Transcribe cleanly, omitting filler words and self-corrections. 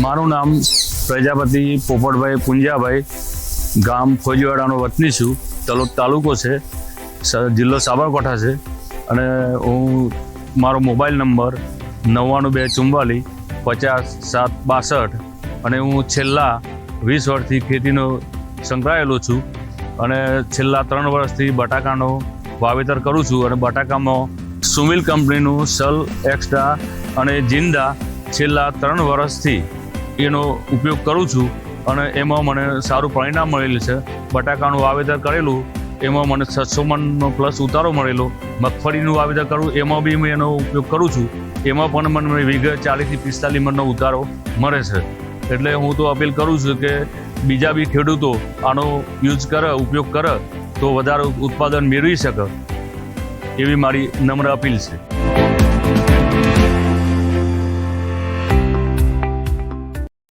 મારું નામ પ્રજાપતિ પોપટભાઈ પુંજાભાઈ, ગામ ફોજીવાડાનો વતની છું. તલોદ તાલુકો છે, જિલ્લો સાબરકાંઠા છે. અને મારો મોબાઈલ નંબર 9924450762. અને હું છેલ્લા 20 વર્ષથી ખેતીનો સંકળાયેલો છું. અને છેલ્લા 3 વર્ષથી બટાકાનો વાવેતર કરું છું. અને બટાકામાં સુમિલ કંપનીનું સલ એક્સ્ટ્રા અને જિંદા છેલ્લા 3 વર્ષથી એનો ઉપયોગ કરું છું. અને એમાં મને સારું પરિણામ મળેલું છે. બટાકાનું વાવેતર કરેલું એમાં મને 600 મણનો પ્લસ ઉતારો મળેલો. મગફળીનું વાવેતર કરું એમાં બી હું એનો ઉપયોગ કરું છું. એમાં પણ મને વીઘે 40 થી 45 મણનો ઉતારો મળે છે. એટલે હું તો અપીલ કરું છું કે બીજા બી ખેડૂતો આનો યુઝ કરે, ઉપયોગ કરે તો વધારે ઉત્પાદન મેળવી શકે એવી મારી નમ્ર અપીલ છે.